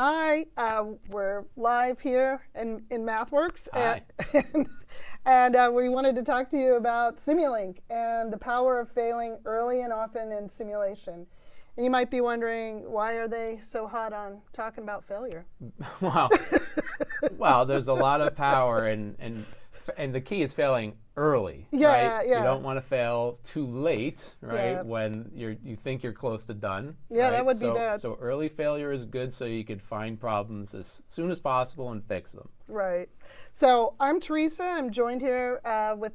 Hi, we're live here in MathWorks. Hi. And we wanted to talk to you about Simulink and the power of failing early and often in simulation. And you might be wondering, why are they so hot on talking about failure? Well, there's a lot of power, and the key is failing early, Yeah, right? yeah. You don't want to fail too late, right? Yeah. When you think you're close to done. Yeah, right? that would be bad. So early failure is good, so you could find problems as soon as possible and fix them. Right. So I'm Teresa. I'm joined here with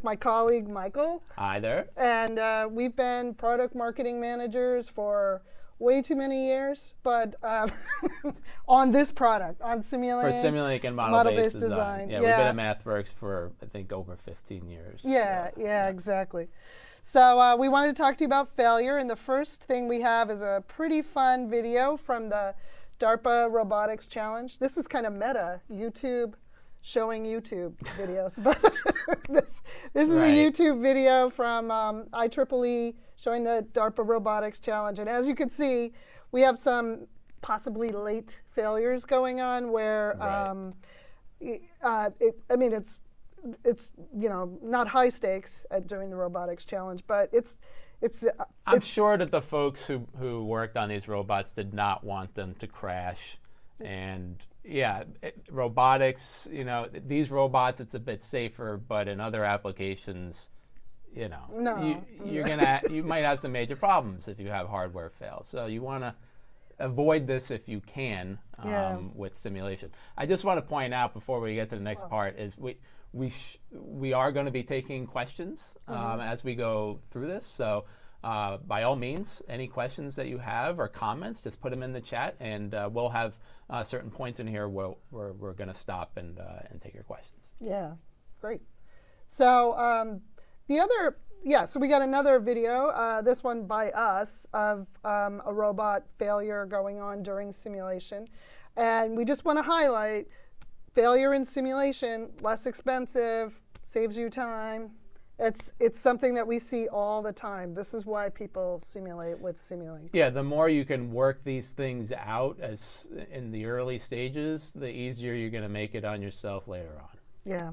my colleague, Michael. Hi there. And we've been product marketing managers for way too many years, but on this product, on Simulink. For Simulink and model-based design. Yeah, we've been at MathWorks for, I think, over 15 years. Yeah, exactly. So we wanted to talk to you about failure, and the first thing we have is a pretty fun video from the DARPA Robotics Challenge. This is kind of meta, YouTube, showing YouTube videos. But this is a YouTube video from IEEE showing the DARPA Robotics Challenge. And as you can see, we have some possibly late failures going on where, it's not high stakes during the robotics challenge, but I'm sure that the folks who worked on these robots did not want them to crash. And yeah, robotics, these robots, it's a bit safer, but in other applications, you might have some major problems if you have hardware fail. So you want to avoid this if you can with simulation. I just want to point out before we get to the next part is we are going to be taking questions as we go through this. So by all means, any questions that you have or comments, just put them in the chat, and we'll have certain points in here where we're going to stop and take your questions. Yeah, great. So so we got another video, this one by us, of a robot failure going on during simulation. And we just want to highlight failure in simulation, less expensive, saves you time. It's something that we see all the time. This is why people simulate with Simulink. Yeah, the more you can work these things out as in the early stages, the easier you're going to make it on yourself later on. Yeah.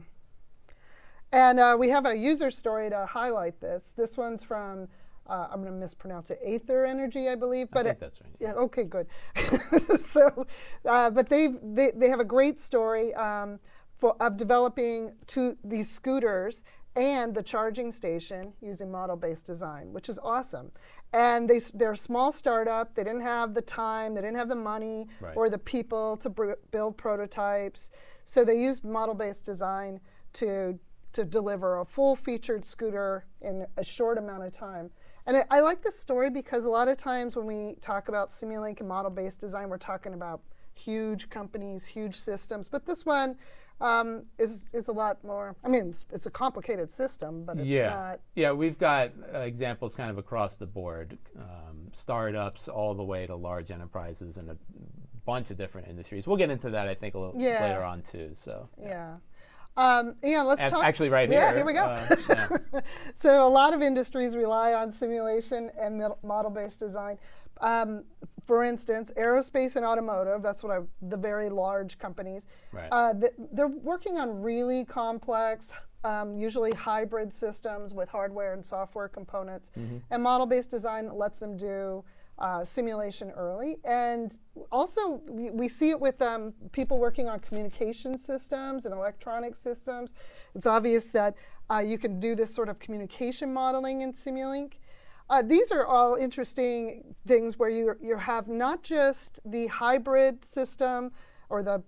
And we have a user story to highlight this. This one's from, I'm going to mispronounce it, Aether Energy, I believe. I think that's right. Yeah. Okay, good. But they have a great story of developing these scooters and the charging station using model-based design, which is awesome. And they're a small startup. They didn't have the time, they didn't have the money or the people to build prototypes. So they used model-based design to deliver a full-featured scooter in a short amount of time. And I like this story because a lot of times when we talk about Simulink and model-based design, we're talking about huge companies, huge systems. But this one is a lot more, it's a complicated system, but it's not. Yeah, we've got examples kind of across the board, startups all the way to large enterprises in a bunch of different industries. We'll get into that, I think, a little later on, too. So let's talk. Actually, right here. Yeah, here we go. So a lot of industries rely on simulation and model-based design. For instance, aerospace and automotive, that's the very large companies. They're working on really complex, usually hybrid systems with hardware and software components. And model-based design lets them do simulation early. And also, we see it with people working on communication systems and electronic systems. It's obvious that you can do this sort of communication modeling in Simulink. These are all interesting things where you have not just the hybrid system or the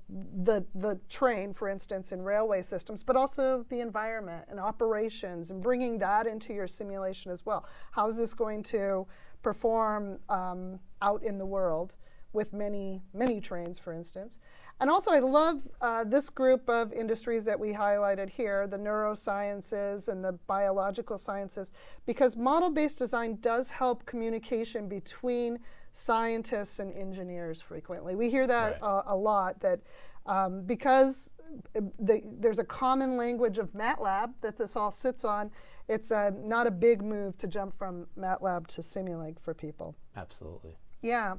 train, for instance, in railway systems, but also the environment and operations and bringing that into your simulation as well. How is this going to perform out in the world with many, many trains, for instance? And also, I love this group of industries that we highlighted here, the neurosciences and the biological sciences, because model-based design does help communication between scientists and engineers frequently. We hear that a lot, that because there's a common language of MATLAB that this all sits on, it's not a big move to jump from MATLAB to Simulink for people. Absolutely. Yeah.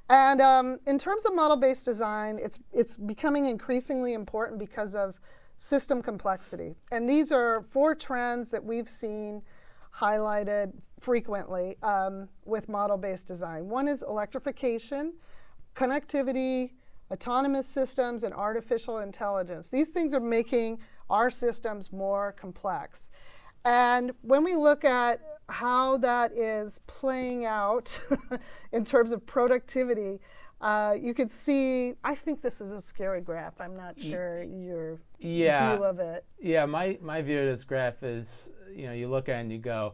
And in terms of model-based design, it's becoming increasingly important because of system complexity. And these are 4 trends that we've seen highlighted frequently with model-based design. One is electrification, connectivity, autonomous systems, and artificial intelligence. These things are making our systems more complex. And when we look at how that is playing out in terms of productivity, you could see, I think this is a scary graph. I'm not sure your view of it. Yeah, my view of this graph is, you look at it and you go,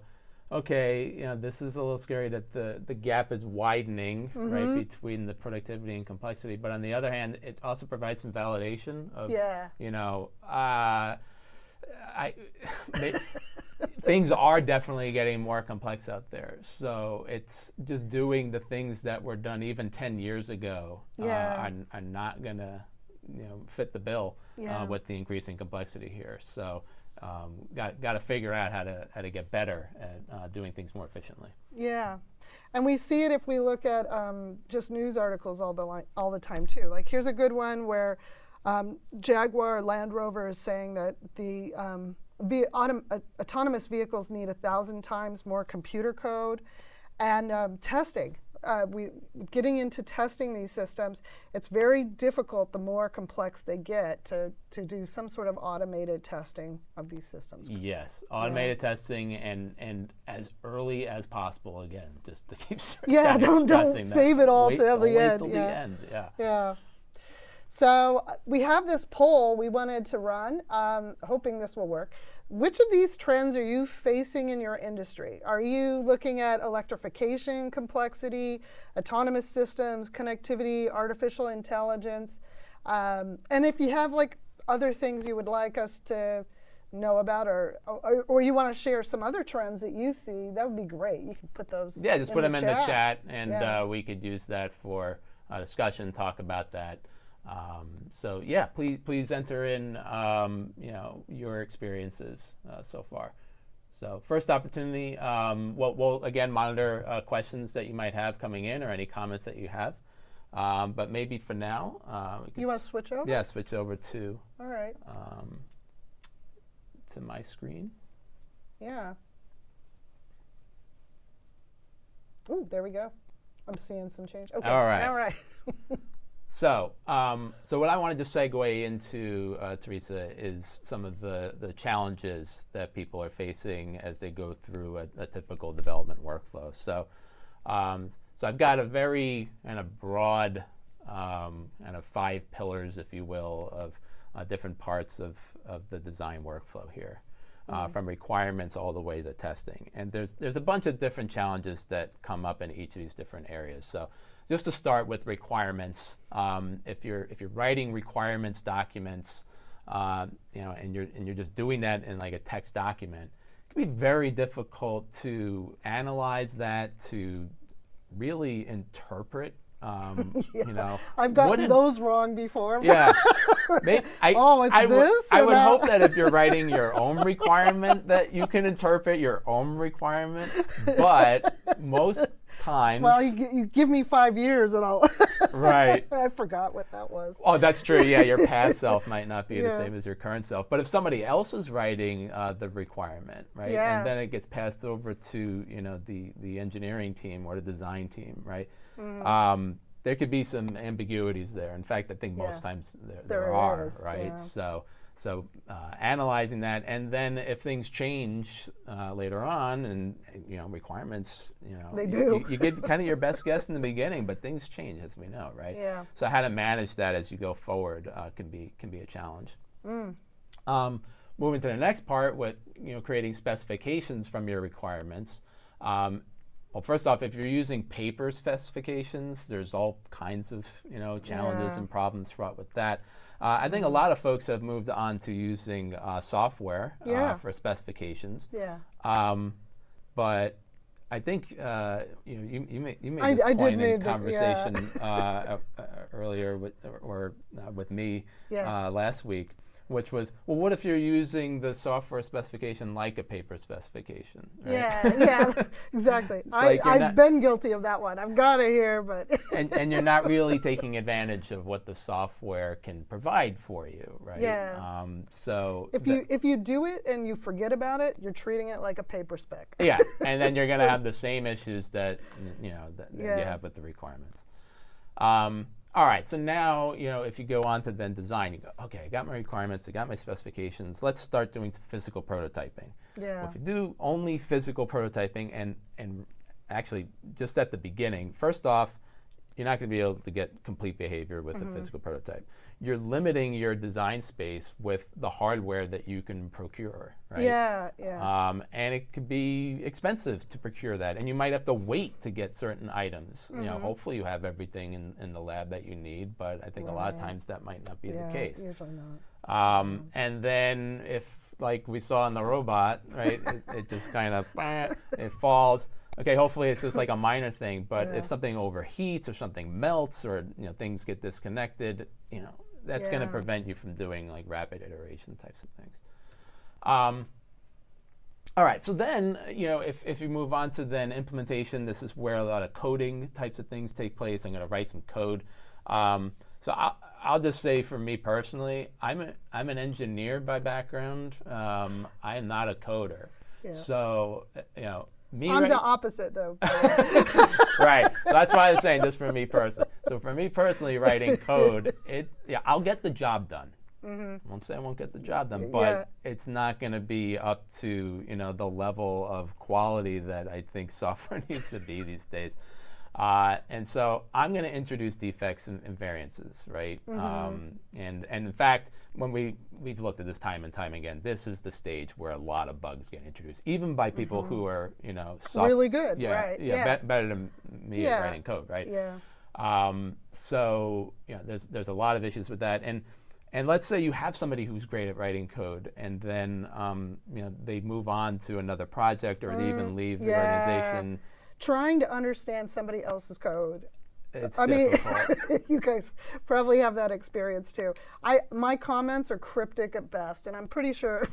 okay, this is a little scary that the gap is widening, right, between the productivity and complexity. But on the other hand, it also provides some validation of, things are definitely getting more complex out there. So it's just doing the things that were done even 10 years ago are not going to fit the bill with the increasing complexity here. So got to figure out how to get better at doing things more efficiently. Yeah, and we see it if we look at just news articles all the time too. Like here's a good one where Jaguar Land Rover is saying that the autonomous vehicles need 1,000 times more computer code and testing. Getting into testing these systems, it's very difficult the more complex they get to do some sort of automated testing of these systems. Yes, automated testing and as early as possible, again, just to keep don't save it all till the end. Till the end. Yeah. So we have this poll we wanted to run, hoping this will work. Which of these trends are you facing in your industry? Are you looking at electrification, complexity, autonomous systems, connectivity, artificial intelligence? And if you have like other things you would like us to know about, or you want to share some other trends that you see, that would be great. You can put those. Yeah, just put them in the chat, and we could use that for discussion, talk about that. So yeah, please enter in your experiences so far. So first opportunity, we'll again monitor questions that you might have coming in or any comments that you have. But maybe for now, you want to switch over? Yeah, switch over to all right to my screen. Yeah. Ooh, there we go. I'm seeing some change. Okay. All right. All right. So what I wanted to segue into, Teresa, is some of the challenges that people are facing as they go through a typical development workflow. So I've got a very kind of broad kind of 5 pillars, if you will, of different parts of the design workflow here, from requirements all the way to testing. And there's a bunch of different challenges that come up in each of these different areas. So just to start with requirements, if you're writing requirements documents, and you're just doing that in like a text document, it can be very difficult to analyze that, to really interpret. I've gotten those wrong before. Yeah. I would hope that if you're writing your own requirement that you can interpret your own requirement, but most times. Well, you give me 5 years and I'll. Right. I forgot what that was. Oh, that's true. Yeah, your past self might not be the same as your current self. But if somebody else is writing the requirement, right, and then it gets passed over to the engineering team or the design team, right, there could be some ambiguities there. In fact, I think most times there are, right? Yeah. So analyzing that, and then if things change later on, and requirements, they do. You get kind of your best guess in the beginning, but things change, as we know, right? Yeah. So how to manage that as you go forward can be a challenge. Moving to the next part, with creating specifications from your requirements. Well, first off, if you're using paper specifications, there's all kinds of challenges and problems fraught with that. I think a lot of folks have moved on to using software for specifications. Yeah. But I think you made this point in conversation earlier with me last week, which was, well, what if you're using the software specification like a paper specification? Right? Yeah, exactly. Like I've been guilty of that one. I've got it here, but. and you're not really taking advantage of what the software can provide for you, right? Yeah. So if you do it and you forget about it, you're treating it like a paper spec. yeah, and then you're going to have the same issues that you have with the requirements. All right, so now, if you go on to then design, you go, okay, I got my requirements, I got my specifications, let's start doing some physical prototyping. Yeah. Well, if you do only physical prototyping, and actually just at the beginning, first off, you're not going to be able to get complete behavior with a physical prototype. You're limiting your design space with the hardware that you can procure, right? Yeah, yeah. And it could be expensive to procure that, and you might have to wait to get certain items. Hopefully you have everything in the lab that you need, but I think a lot of times that might not be the case. Usually not. And then if, like we saw in the robot, right, it just kind of, it falls. Okay, hopefully it's just like a minor thing, but if something overheats or something melts or things get disconnected, that's going to prevent you from doing like rapid iteration types of things. All right, so then if you move on to then implementation, this is where a lot of coding types of things take place. I'm going to write some code. So I'll just say for me personally, I'm an engineer by background. I am not a coder. Yeah. So I'm the opposite, though. Right. So that's why I was saying just for me personally. So for me personally, writing code, I'll get the job done. I won't say I won't get the job done, but it's not going to be up to the level of quality that I think software needs to be these days. And so I'm going to introduce defects and variances, right? And in fact, when we've looked at this time and time again, this is the stage where a lot of bugs get introduced, even by people who are really good, right? Better than me at writing code, right? Yeah. So there's a lot of issues with that, and let's say you have somebody who's great at writing code, and then they move on to another project, or they even leave the organization. Trying to understand somebody else's code. It's difficult. You guys probably have that experience too. My comments are cryptic at best, and I'm pretty sure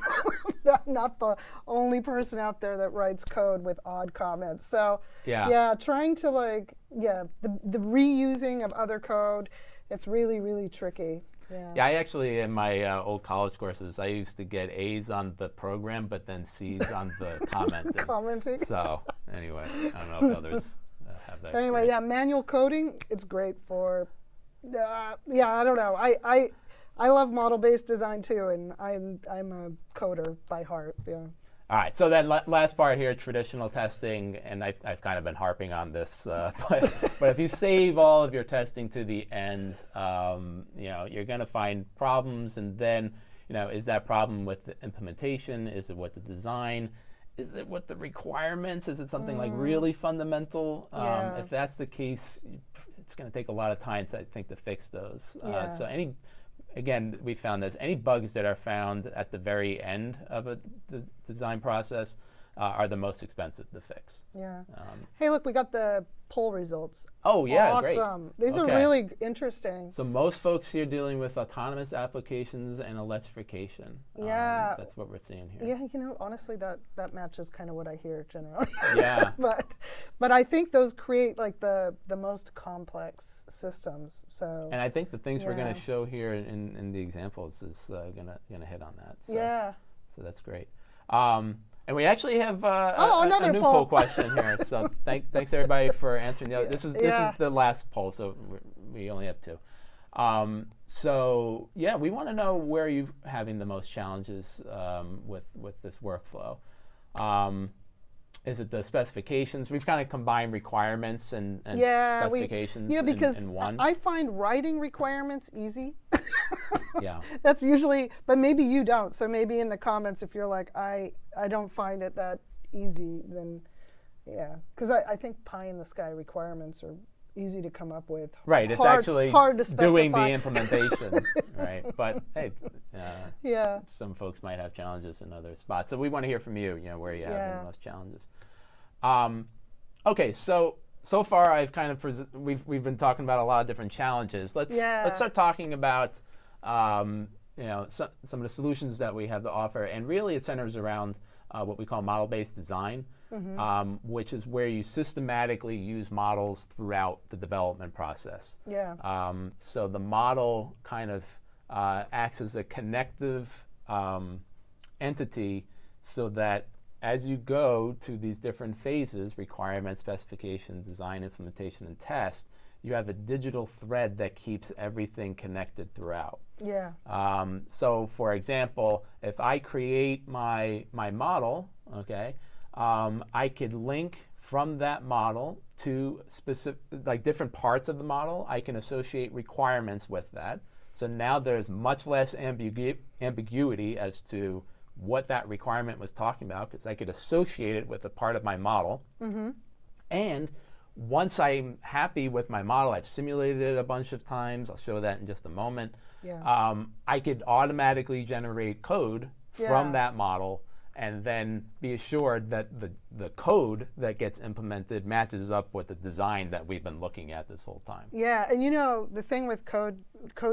I'm not the only person out there that writes code with odd comments. So trying to the reusing of other code, it's really, really tricky. Yeah, I actually, in my old college courses, I used to get A's on the program, but then C's on the commenting. So anyway, I don't know if others have that. Anyway, experience. manual coding, it's great for, I don't know. I love model-based design too, and I'm a coder by heart. Yeah. All right, so then last part here, traditional testing, and I've kind of been harping on this, but if you save all of your testing to the end, you're going to find problems, and then, is that problem with the implementation? Is it with the design? Is it with the requirements? Is it something like really fundamental? If that's the case, it's going to take a lot of time, I think, to fix those. So Again, we found this. Any bugs that are found at the very end of the design process are the most expensive to fix. Yeah. Hey, look, we got the poll results. Oh, yeah, awesome. Great. These are really interesting. So most folks here dealing with autonomous applications and electrification. Yeah. That's what we're seeing here. Yeah, honestly, that matches kind of what I hear generally. Yeah. But I think those create like the most complex systems. So. And I think the things we're going to show here in the examples is going to hit on that. So, So that's great. And we actually have a new poll question here. So thanks everybody for answering. This is the last poll, so we only have two. So we want to know where you're having the most challenges with this workflow. Is it the specifications? We've kind of combined requirements and specifications in one. I find writing requirements easy. Yeah. That's usually, but maybe you don't. So maybe in the comments, if you're like, I don't find it that easy, then because I think pie in the sky requirements are easy to come up with. Right, it's actually hard to specify. Doing the implementation, right? But hey, some folks might have challenges in other spots. So we want to hear from you, where you have the most challenges. Okay, so far I've kind of we've been talking about a lot of different challenges. Let's start talking about some of the solutions that we have to offer, and really it centers around what we call model-based design, which is where you systematically use models throughout the development process. Yeah. So the model kind of acts as a connective entity, so that as you go to these different phases, requirement, specification, design, implementation, and test, you have a digital thread that keeps everything connected throughout. Yeah. So for example, if I create my model, okay, I could link from that model to specific, like different parts of the model. I can associate requirements with that. So now there's much less ambiguity as to what that requirement was talking about, because I could associate it with a part of my model. And once I'm happy with my model, I've simulated it a bunch of times. I'll show that in just a moment. Yeah. I could automatically generate code from that model, and then be assured that the code that gets implemented matches up with the design that we've been looking at this whole time. Yeah, and the thing with code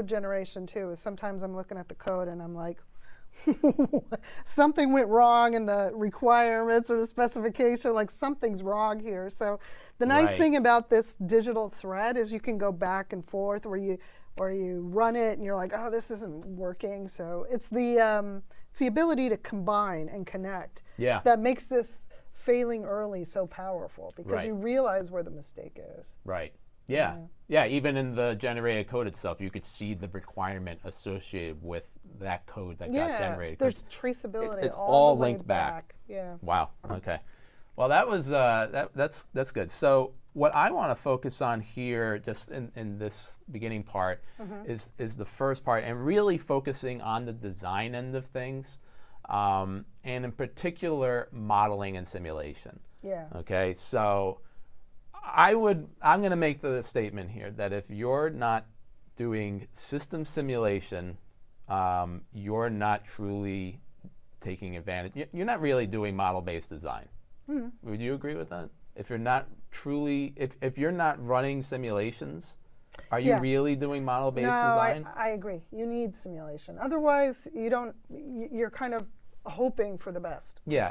generation too is sometimes I'm looking at the code and I'm like, something went wrong in the requirements or the specification, like something's wrong here. So the nice thing about this digital thread is you can go back and forth, or you run it and you're like, oh, this isn't working. So it's the ability to combine and connect that makes this failing early so powerful, because you realize where the mistake is. Right. Yeah. Yeah, even in the generated code itself, you could see the requirement associated with that code that got generated. There's traceability. It's all the linked back. Yeah. Wow. Okay. Well, that was that's good. So what I want to focus on here, just in this beginning part, is the first part, and really focusing on the design end of things, and in particular modeling and simulation. Yeah. Okay. So I'm going to make the statement here that if you're not doing system simulation, you're not truly taking advantage. You're not really doing model-based design. Would you agree with that? If you're not truly, if you're not running simulations, are you really doing model-based design? I agree. You need simulation. Otherwise, you're kind of hoping for the best. Yeah.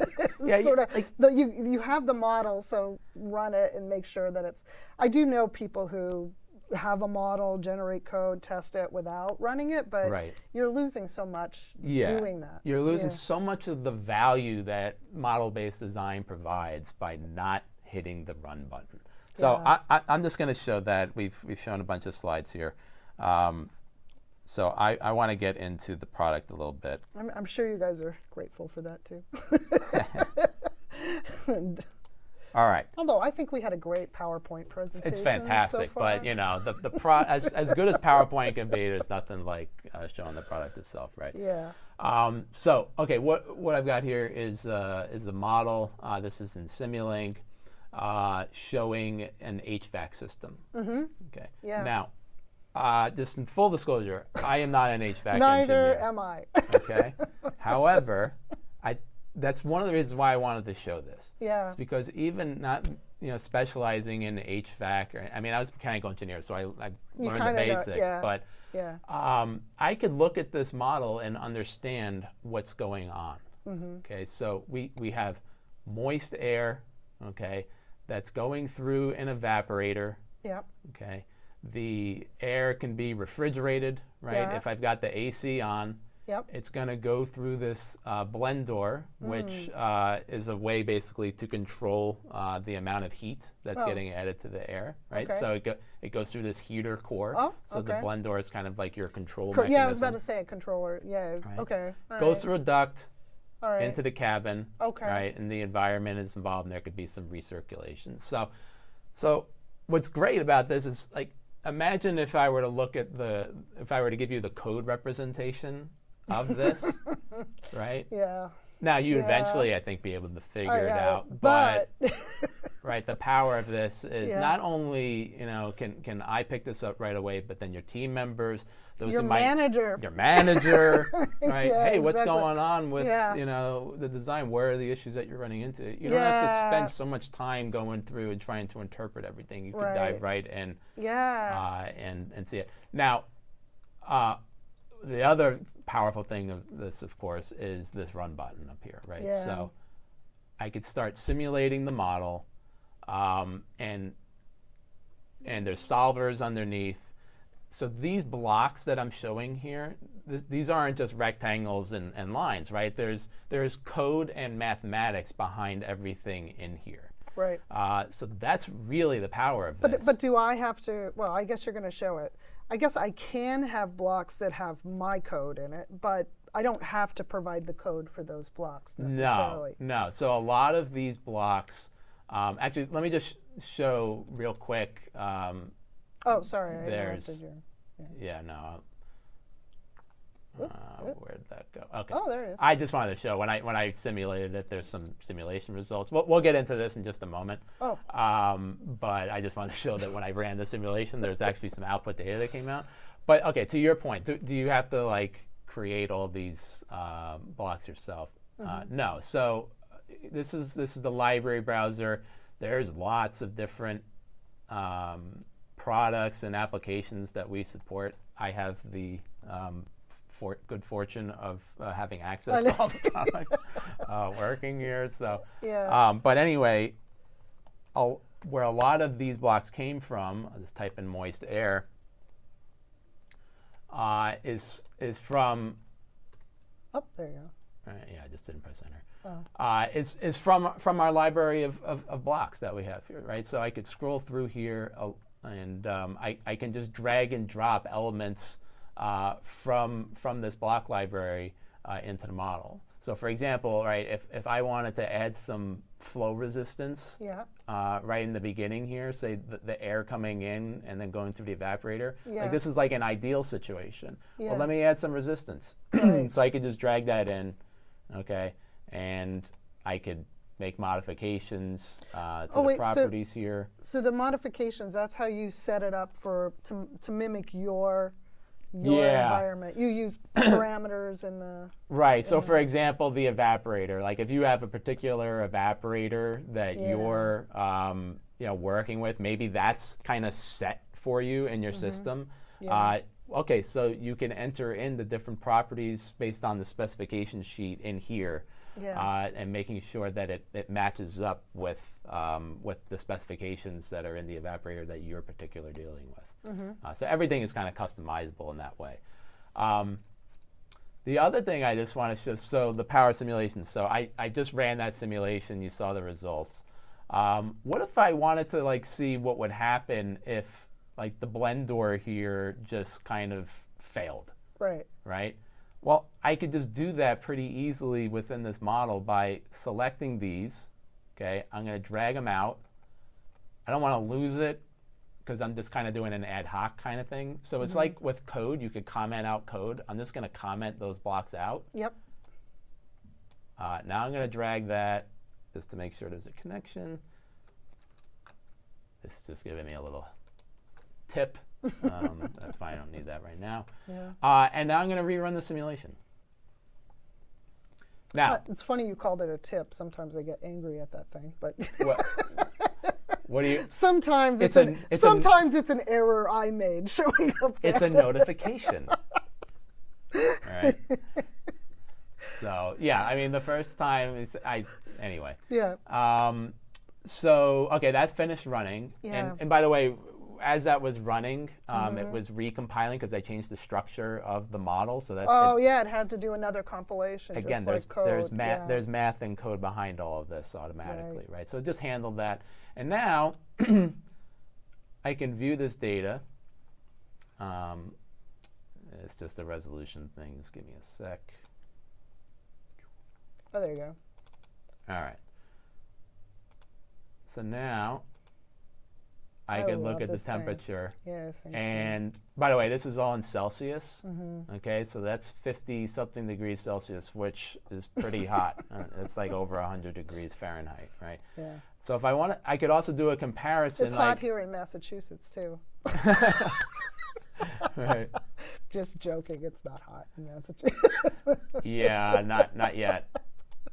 Sort of. You have the model, so run it and make sure that it's. I do know people who have a model, generate code, test it without running it, but you're losing so much doing that. You're losing so much of the value that model-based design provides by not hitting the run button. So I'm just going to show that. We've shown a bunch of slides here. So I want to get into the product a little bit. I'm sure you guys are grateful for that too. All right. Although I think we had a great PowerPoint presentation. It's fantastic, so far. but as good as PowerPoint can be, there's nothing like showing the product itself, right? Yeah. So okay, what I've got here is a model. This is in Simulink, showing an HVAC system. Okay. Yeah. Now, just in full disclosure, I am not an HVAC Neither engineer. am I. Okay. However, that's one of the reasons why I wanted to show this. Yeah. It's because even not specializing in HVAC, or I mean, I was a mechanical engineer, so I learned the basics. But I could look at this model and understand what's going on. Okay. So we have moist air. Okay. That's going through an evaporator. Yep. Okay. The air can be refrigerated, right? Yeah. If I've got the AC on, it's going to go through this blend door, which is a way basically to control the amount of heat that's getting added to the air, right? Okay. So it goes through this heater core. So the blend door is kind of like your control mechanism. Yeah, I was about to say a controller. Yeah. Right. Okay. All goes through a duct right. into the cabin, Okay. right? And the environment is involved, and there could be some recirculation. So what's great about this is, like, imagine if I were to give you the code representation of this, right? Yeah. Now you eventually, I think, be able to figure it out, but right, the power of this is not only can I pick this up right away, but then your team members, your manager, right? Hey, what's going on with the design? Where are the issues that you're running into? You don't have to spend so much time going through and trying to interpret everything. You can dive right in, and see it. Now, the other powerful thing of this, of course, is this run button up here, right? Yeah. So I could start simulating the model, and there's solvers underneath. So these blocks that I'm showing here, these aren't just rectangles and lines, right? There's code and mathematics behind everything in here. Right. So that's really the power of this. But do I have to, well, I guess you're going to show it. I guess I can have blocks that have my code in it, but I don't have to provide the code for those blocks necessarily. No. So a lot of these blocks, actually, let me just show real quick. Oh, sorry, I there's, interrupted you. Yeah, no. Where'd that go? Okay. Oh, there it is. I just wanted to show when I simulated it. There's some simulation results. We'll get into this in just a moment. Oh. But I just wanted to show that when I ran the simulation, there's actually some output data that came out. But okay, to your point, do you have to like create all these blocks yourself? No. So this is the library browser. There's lots of different products and applications that we support. I have the good fortune of having access to all the products working here. So, yeah. But anyway, where a lot of these blocks came from, I'll just type in moist air, is from. Oh, there you go. Yeah, I just didn't press enter. Oh. Is from our library of blocks that we have here, right? So I could scroll through here, and I can just drag and drop elements from this block library into the model. So for example, right, if I wanted to add some flow resistance right in the beginning here, say the air coming in and then going through the evaporator, like this is like an ideal situation. Well, let me add some resistance. Right. So I could just drag that in, okay, and I could make modifications to the properties here. So the modifications, that's how you set it up to mimic your environment. You use parameters in the right. So for example, the evaporator. Like if you have a particular evaporator that you're working with, maybe that's kind of set for you in your system. Okay, so you can enter in the different properties based on the specification sheet in here. And making sure that it matches up with the specifications that are in the evaporator that you're particularly dealing with. So everything is kind of customizable in that way. The other thing I just want to show, so the power simulation. So I just ran that simulation. You saw the results. What if I wanted to like see what would happen if like the blend door here just kind of failed? Right? Well, I could just do that pretty easily within this model by selecting these. Okay, I'm going to drag them out. I don't want to lose it because I'm just kind of doing an ad hoc kind of thing. So it's like with code, you could comment out code. I'm just going to comment those blocks out. Yep. Now I'm going to drag that just to make sure there's a connection. This is just giving me a little tip. That's fine, I don't need that right now. And now I'm going to rerun the simulation. Now, it's funny you called it a tip. Sometimes I get angry at that thing, but what do you? Sometimes it's an error I made showing up there. It's a notification. All right. So yeah, I mean the first time anyway. Yeah. So okay, that's finished running. Yeah. And by the way, as that was running, it was recompiling because I changed the structure of the model so that. It had to do another compilation. Again, just like there's math and code behind all of this automatically, right? So it just handled that, and now I can view this data. It's just a resolution thing. Just give me a sec. Oh, there you go. All right. So now I can look at the temperature. Yes. And by the way, this is all in Celsius. Okay, so that's 50-something degrees Celsius, which is pretty hot. It's like over 100 degrees Fahrenheit, right? Yeah. So if I want to, I could also do a comparison. It's hot here in Massachusetts, too. Right. Just joking, it's not hot in Massachusetts. Yeah, not yet.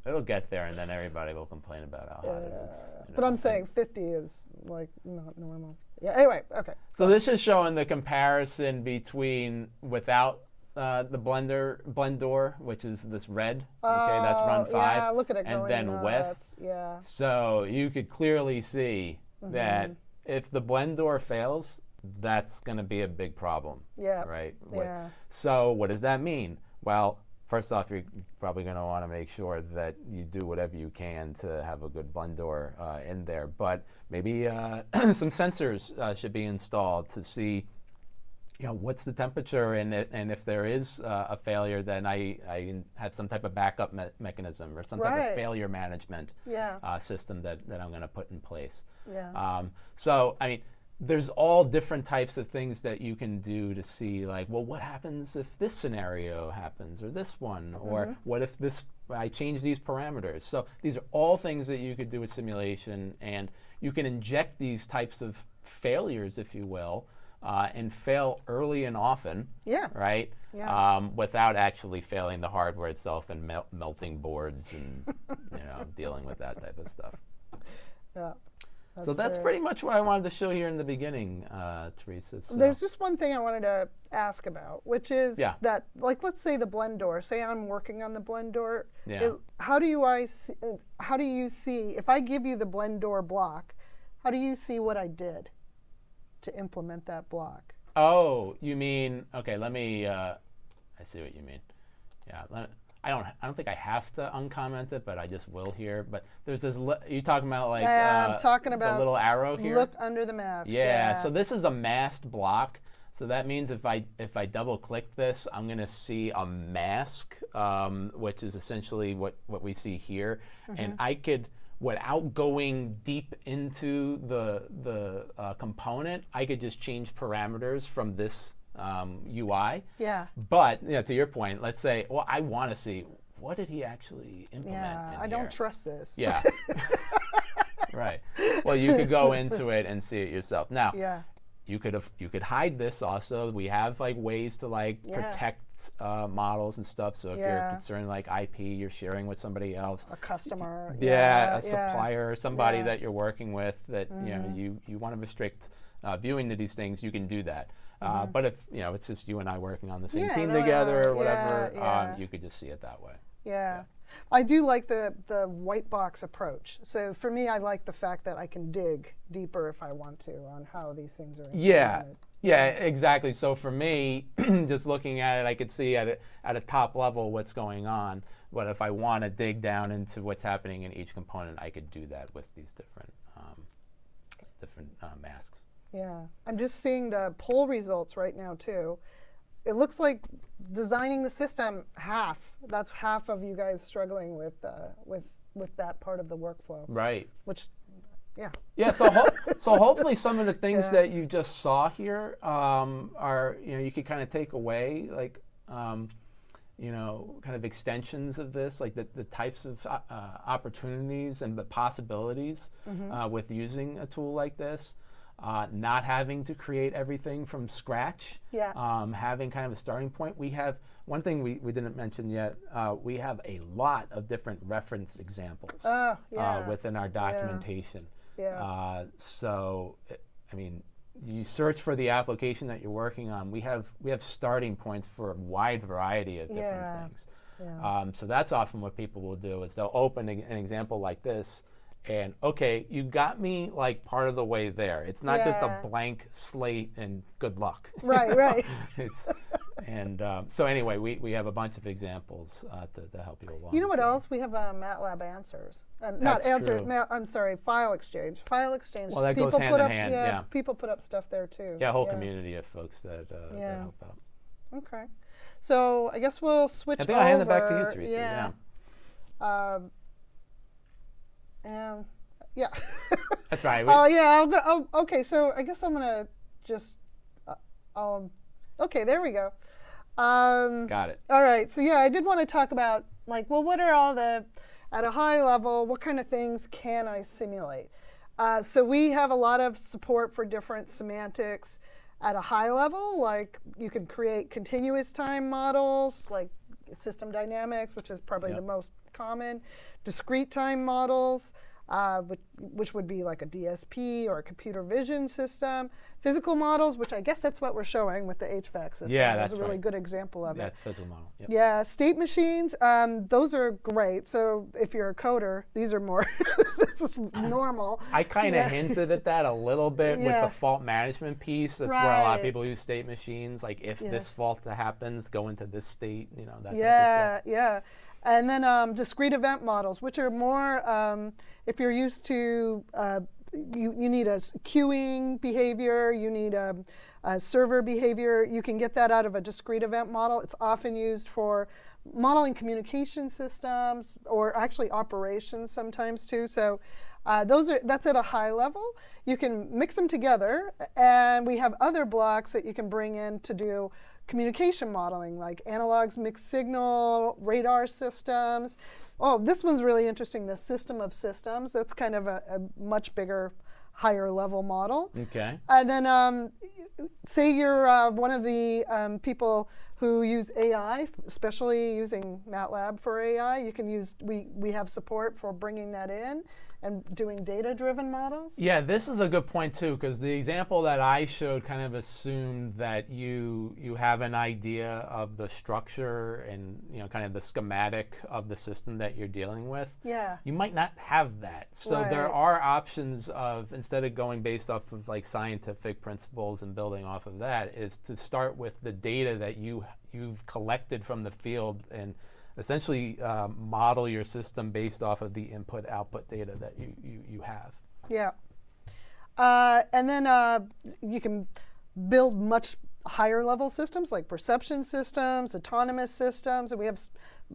It'll get there, and then everybody will complain about how hot it is. But I'm saying 50 is like not normal. Yeah. Anyway, okay. So this is showing the comparison between without the blend door, which is this red. Okay, that's run 5. Yeah, look at it and going then width. nuts. Yeah. So you could clearly see that if the blend door fails, that's going to be a big problem. Yeah. Right. Yeah. So what does that mean? Well, first off, you're probably going to want to make sure that you do whatever you can to have a good blend door in there. But maybe some sensors should be installed to see, what's the temperature, and if there is a failure, then I have some type of backup mechanism or some type of failure management system that I'm going to put in place. Yeah. So, I mean, there's all different types of things that you can do to see, like, well, what happens if this scenario happens, or this one, or what if I change these parameters? So these are all things that you could do with simulation, and you can inject these types of failures, if you will, and fail early and often, right? Yeah. Without actually failing the hardware itself and melting boards and dealing with that type of stuff. Yeah. So that's pretty much what I wanted to show here in the beginning, Teresa. So. There's just one thing I wanted to ask about, which is that, like, let's say the blend door. Say I'm working on the blend door. Yeah. How do you see, if I give you the blend door block, how do you see what I did to implement that block? Oh, you mean, okay, let me, I see what you mean. Yeah, I don't think I have to uncomment it, but I just will here. But there's this, you talking about, like, I'm talking about the little arrow here? Look under the mask. Yeah, so this is a masked block. So that means if I double click this, I'm going to see a mask, which is essentially what we see here. And I could, without going deep into the component, I could just change parameters from this UI. Yeah. But to your point, let's say, well, I want to see, what did he actually implement? Yeah, I don't trust this. Yeah. Right. Well, you could go into it and see it yourself. Now, you could hide this also. We have, like, ways to, like, protect models and stuff. So if you're concerned, like, IP, you're sharing with somebody else, a customer, a supplier, somebody that you're working with, that you want to restrict viewing to these things, you can do that. But if it's just you and I working on the same team together or whatever, you could just see it that way. Yeah. I do like the white box approach. So for me, I like the fact that I can dig deeper if I want to on how these things are implemented. Yeah, exactly. So for me, just looking at it, I could see at a top level what's going on. But if I want to dig down into what's happening in each component, I could do that with these different masks. Yeah, I'm just seeing the poll results right now too. It looks like designing the system, that's half of you guys struggling with that part of the workflow. Right. Which, Yeah. So hopefully some of the things that you just saw here are you could kind of take away, like kind of extensions of this, like the types of opportunities and the possibilities with using a tool like this. Not having to create everything from scratch, having kind of a starting point. We have one thing we didn't mention yet. We have a lot of different reference examples within our documentation. So, I mean, you search for the application that you're working on. We have starting points for a wide variety of different things. So that's often what people will do is they'll open an example like this. And okay, you got me, like, part of the way there. It's not just a blank slate and good luck. Right. So anyway, we have a bunch of examples to help you along. You know what else? We have MATLAB answers. Not answers. I'm sorry, file exchange. File exchange. Well, that goes hand in hand. Yeah, people put up stuff there too. Yeah, a whole community of folks that help out. Okay, so I guess we'll switch. I think I'll hand it back to you, Teresa. Yeah. That's right. I'll go. Okay, so I guess I'm gonna just. Okay, there we go. Got it. All right. So I did want to talk about, like, well, what are all the, at a high level, what kind of things can I simulate? So we have a lot of support for different semantics at a high level. Like, you can create continuous time models, like system dynamics, which is probably the most common. Discrete time models, which would be like a DSP or a computer vision system. Physical models, which I guess that's what we're showing with the HVAC system. Yeah, that's a really right. good example of it. That's physical model. Yep. Yeah, state machines, those are great. So if you're a coder, these are more, this is normal. I kind of hinted at that a little bit with the fault management piece. That's where a lot of people use state machines. Like if this fault happens, go into this state, you know, that type of stuff. Yeah. And then discrete event models, which are more, if you're used to, you need a queuing behavior, you need a server behavior, you can get that out of a discrete event model. It's often used for modeling communication systems or actually operations sometimes too. So that's at a high level. You can mix them together, and we have other blocks that you can bring in to do communication modeling, like analogs, mixed signal, radar systems. Oh, this one's really interesting, the system of systems. That's kind of a much bigger, higher level model. Okay. And then say you're one of the people who use AI, especially using MATLAB for AI. You can use, we have support for bringing that in and doing data-driven models. Yeah, this is a good point too, because the example that I showed kind of assumed that you have an idea of the structure and kind of the schematic of the system that you're dealing with. Yeah. You might not have that. So there are options of, instead of going based off of like scientific principles and building off of that, is to start with the data that you've collected from the field and essentially model your system based off of the input-output data that you have. Yeah. And then you can build much higher level systems like perception systems, autonomous systems, and we have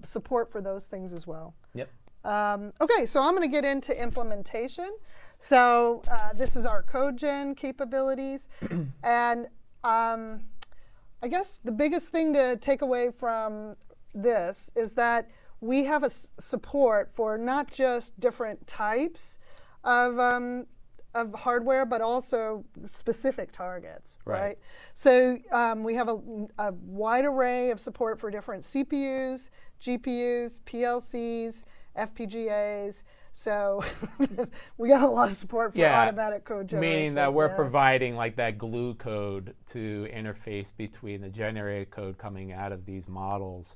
support for those things as well. Yep. Okay, so I'm going to get into implementation. So this is our code gen capabilities. And I guess the biggest thing to take away from this is that we have a support for not just different types of hardware, but also specific targets, right? So we have a wide array of support for different CPUs, GPUs, PLCs, FPGAs. So we got a lot of support for automatic code generation. Meaning that we're providing like that glue code to interface between the generated code coming out of these models.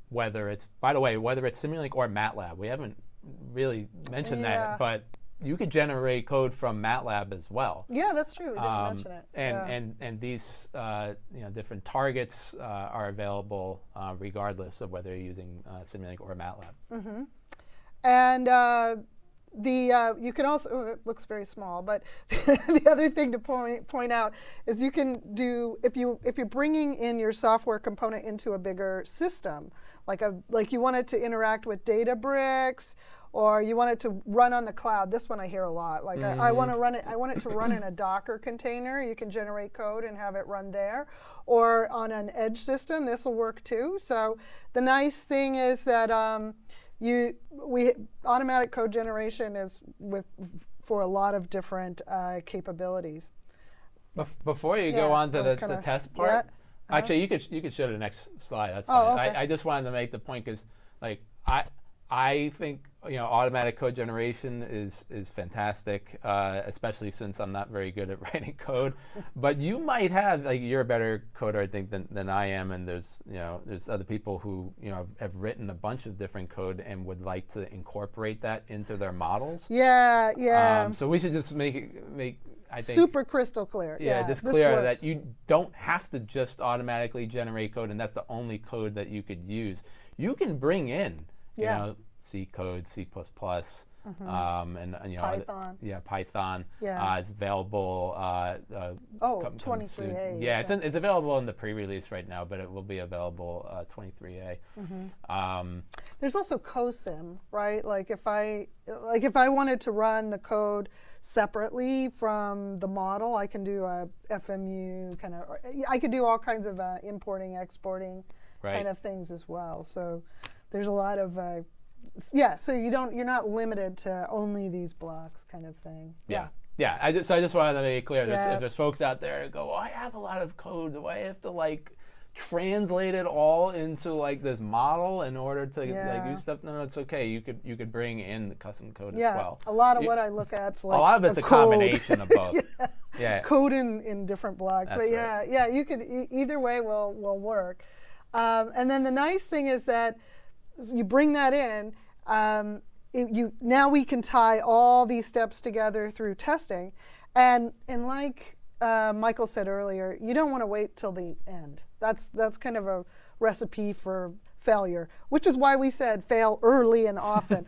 Whether it's, by the way, whether it's Simulink or MATLAB. We haven't really mentioned that, but you could generate code from MATLAB as well. Yeah, that's true. We didn't mention it. And these different targets are available regardless of whether you're using Simulink or MATLAB. And you can also, it looks very small, but the other thing to point out is you can do, if you're bringing in your software component into a bigger system, like you want it to interact with Databricks, or you want it to run on the cloud. This one I hear a lot. Like I want it to run in a Docker container. You can generate code and have it run there, or on an edge system. This will work too. So the nice thing is that automatic code generation is for a lot lot of different capabilities. Before you go on to the test part, actually you could show the next slide. That's fine. Okay. I just wanted to make the point because like I think automatic code generation is fantastic, especially since I'm not very good at writing code. But you might have, like, you're a better coder I think than I am, and there's other people who have written a bunch of different code and would like to incorporate that into their models. Yeah. So we should just make I think super crystal clear. Yeah, just clear that you don't have to just automatically generate code, and that's the only code that you could use. You can bring in C code, C++, and Python. Python. Yeah. It's available. 23A. Yeah, it's available in the pre-release right now, but it will be available 23A. There's also CoSim, right? Like if I wanted to run the code separately from the model, I can do a FMU kind of. I could do all kinds of importing, exporting kind of things as well. So there's a lot of so you're not limited to only these blocks kind of thing. Yeah. I just wanted to make it clear that if there's folks out there who go, I have a lot of code, do I have to translate it all into like this model in order to like Yeah. do stuff. No, it's okay. You could bring in the custom code Yeah, as well. a lot of what I look at is like A lot of it's a code. combination of both. Yeah. Code in different blocks. That's But right. yeah, you could either way will work. And then the nice thing is that you bring that in. Now we can tie all these steps together through testing, and like Michael said earlier, you don't want to wait till the end. That's kind of a recipe for failure, which is why we said fail early and often.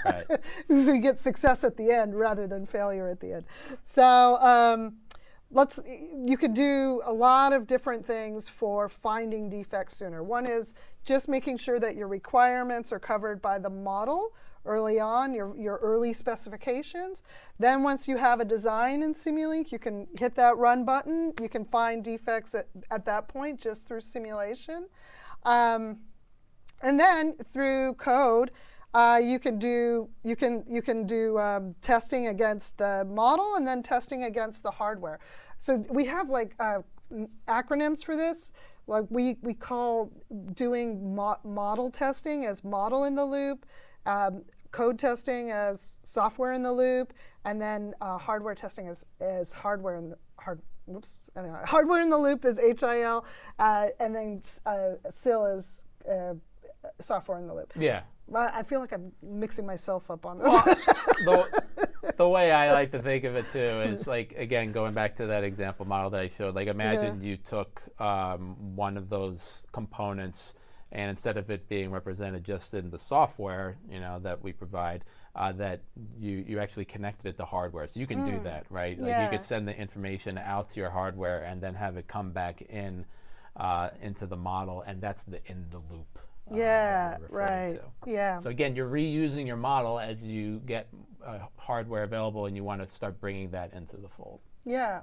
Right. So you get success at the end rather than failure at the end. So you could do a lot of different things for finding defects sooner. One is just making sure that your requirements are covered by the model early on, your early specifications. Then once you have a design in Simulink, you can hit that run button. You can find defects at that point just through simulation. And then through code, you can do testing against the model and then testing against the hardware. So we have like acronyms for this. Like we call doing model testing as model in the loop, code testing as software in the loop, and then hardware testing as hardware in the hardware in the loop is HIL, and then SIL is software in the loop. Yeah. I feel like I'm mixing myself up on this. Well, the way I like to think of it too is like, again, going back to that example model that I showed, like imagine you took one of those components and instead of it being represented just in the software, that we provide, that you actually connected it to hardware. So you can do that, right? Like you could send the information out to your hardware and then have it come back in into the model, and that's the in the loop. Yeah, that we're referring right. to. Yeah. So again, you're reusing your model as you get hardware available, and you want to start bringing that into the fold. Yeah.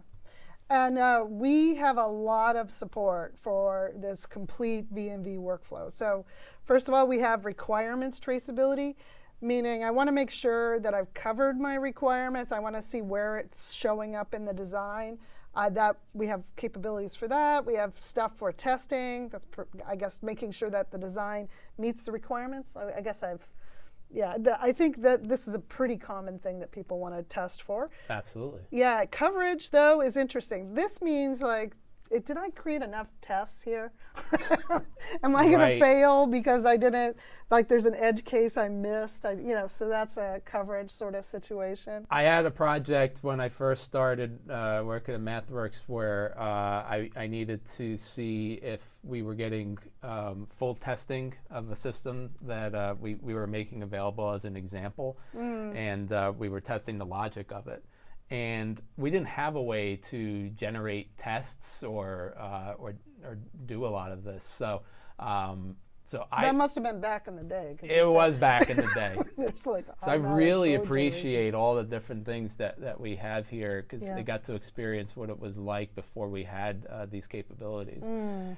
And we have a lot of support for this complete V&V workflow. So first of all, we have requirements traceability, meaning I want to make sure that I've covered my requirements. I want to see where it's showing up in the design. That we have capabilities for that. We have stuff for testing. That's, I guess, making sure that the design meets the requirements. I guess I think that this is a pretty common thing that people want to test for. Absolutely. Yeah, coverage, though, is interesting. This means, like, did I create enough tests here? Am I going to fail because I didn't, like there's an edge case I missed? So that's a coverage sort of situation. I had a project when I first started working at MathWorks where I needed to see if we were getting full testing of a system that we were making available as an example, and we were testing the logic of it. And we didn't have a way to generate tests or do a lot of this. So that must have been back in the day. It was back in the day. So I really appreciate all the different things that we have here, because I got to experience what it was like before we had these capabilities.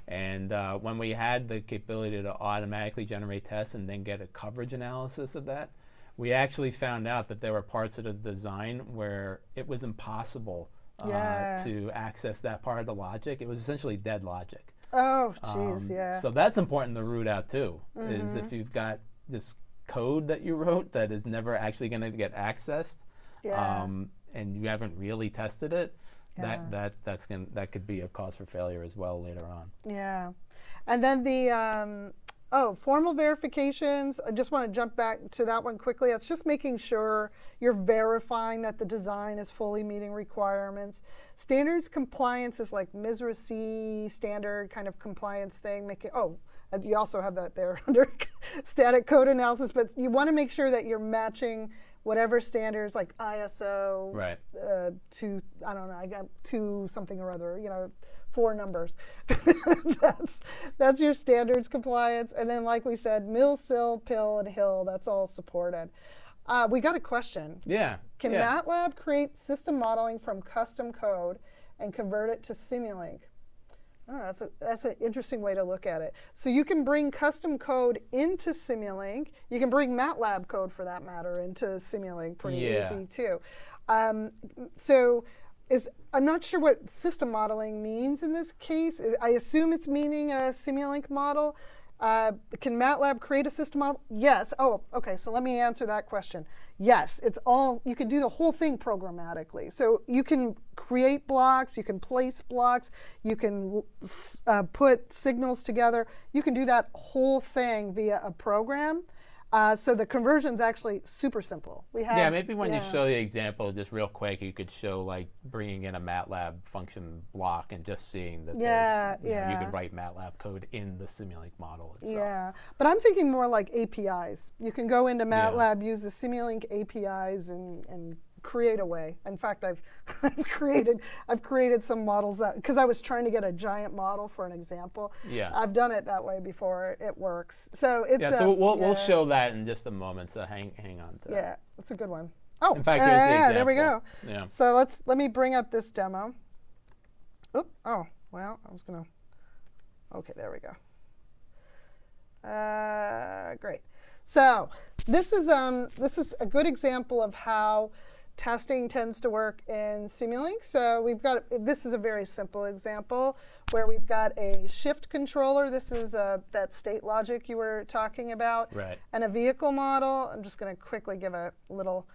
And when we had the capability to automatically generate tests and then get a coverage analysis of that, we actually found out that there were parts of the design where it was impossible to access that part of the logic. It was essentially dead logic. Oh, jeez, yeah. So that's important to root out too, is if you've got this code that you wrote that is never actually going to get accessed, and you haven't really tested it, that could be a cause for failure as well later on. Yeah. And then the formal verifications, I just want to jump back to that one quickly. It's just making sure you're verifying that the design is fully meeting requirements. Standards compliance is like MISRA C standard kind of compliance thing. You also have that there under static code analysis, but you want to make sure that you're matching whatever standards like ISO to, I don't know, I got 2 something or other, 4 numbers. That's your standards compliance. And then, like we said, MIL, SIL, PIL, and HIL, that's all supported. We got a question. Yeah. Can MATLAB create system modeling from custom code and convert it to Simulink? Oh, that's an interesting way to look at it. So you can bring custom code into Simulink. You can bring MATLAB code, for that matter, into Simulink pretty easy, too. So I'm not sure what system modeling means in this case. I assume it's meaning a Simulink model. Can MATLAB create a system model? Yes. Oh, okay. So let me answer that question. Yes, it's all, you can do the whole thing programmatically. So you can create blocks, you can place blocks, you can put signals together. You can do that whole thing via a program. So the conversion's actually super simple. Yeah, maybe when you show the example, just real quick, you could show like bringing in a MATLAB function block and just seeing that you could write MATLAB code in the Simulink model itself. Yeah, but I'm thinking more like APIs. You can go into MATLAB, use the Simulink APIs, and create a way. In fact, I've created some models that, because I was trying to get a giant model for an example. Yeah, I've done it that way before. It works. So it's so we'll show that in just a moment. So hang on to that. Yeah, that's a good one. Oh, in fact, here's the example. There we go. Yeah. So let me bring up this demo. Oop. Oh, well, I was gonna. Okay, there we go. Great. So this is a good example of how testing tends to work in Simulink. So this is a very simple example where we've got a shift controller. This is that state logic you were talking about. Right. And a vehicle model. I'm just going to quickly give a little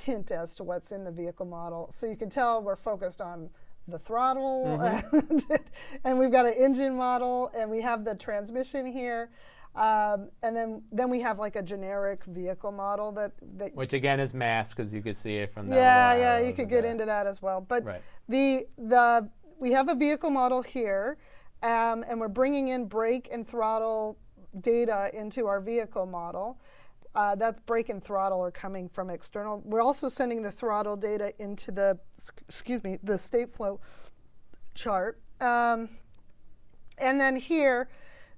hint as to what's in the vehicle model. So you can tell we're focused on the throttle, and we've got an engine model, and we have the transmission here. And then we have like a generic vehicle model that which again is masked because you could see it from that. Yeah, you could get into that as well. But we have a vehicle model here, and we're bringing in brake and throttle data into our vehicle model. That brake and throttle are coming from external. We're also sending the throttle data into the state flow chart. And then here,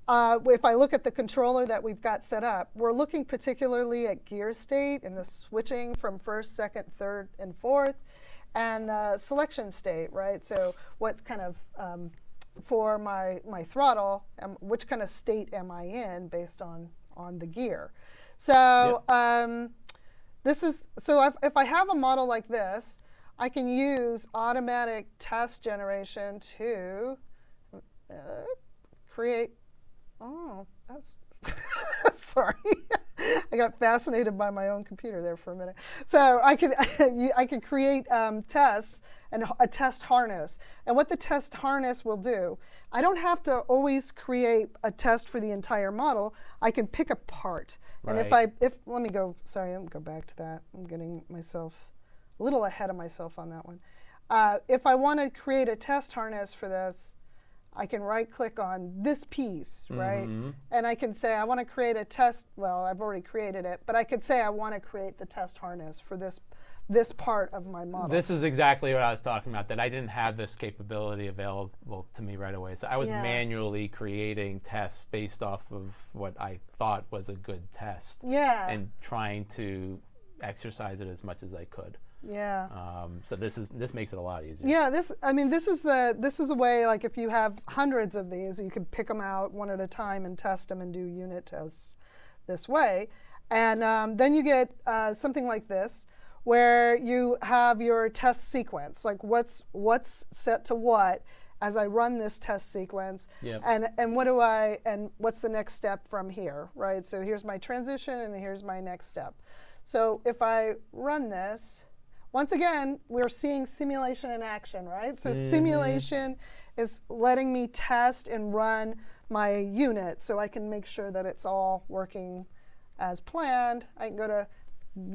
if I look at the controller that we've got set up, we're looking particularly at gear state and the switching from first, second, third, and fourth, and selection state, right? So what kind of, for my throttle, which kind of state am I in based on the gear? So if I have a model like this, I can use automatic test generation to create. Oh, that's sorry. I got fascinated by my own computer there for a minute. So I can create tests and a test harness. And what the test harness will do, I don't have to always create a test for the entire model. I can pick a part. Right. And let me go back to that. I'm getting myself a little ahead of myself on that one. If I want to create a test harness for this, I can right-click on this piece, right? And I can say I want to create a test. Well, I've already created it, but I could say I want to create the test harness for this part of my model. This is exactly what I was talking about, that I didn't have this capability available to me right away. So I was manually creating tests based off of what I thought was a good test. Yeah. And trying to exercise it as much as I could. Yeah. So this makes it a lot easier. Yeah. This is a way, like if you have hundreds of these, you can pick them out one at a time and test them and do unit tests this way. And then you get something like this, where you have your test sequence, like what's set to what as I run this test sequence, and what's the next step from here, right? So here's my transition, and here's my next step. So if I run this, once again, we're seeing simulation in action, right? So simulation is letting me test and run my unit so I can make sure that it's all working as planned. I can go to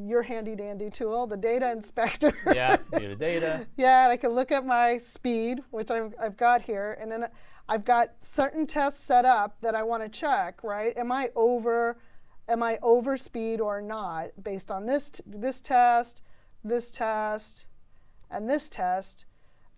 your handy dandy tool, the data inspector. Yeah, view data. Yeah, and I can look at my speed, which I've got here, and then I've got certain tests set up that I want to check, right? Am I over speed or not based on this test, and this test.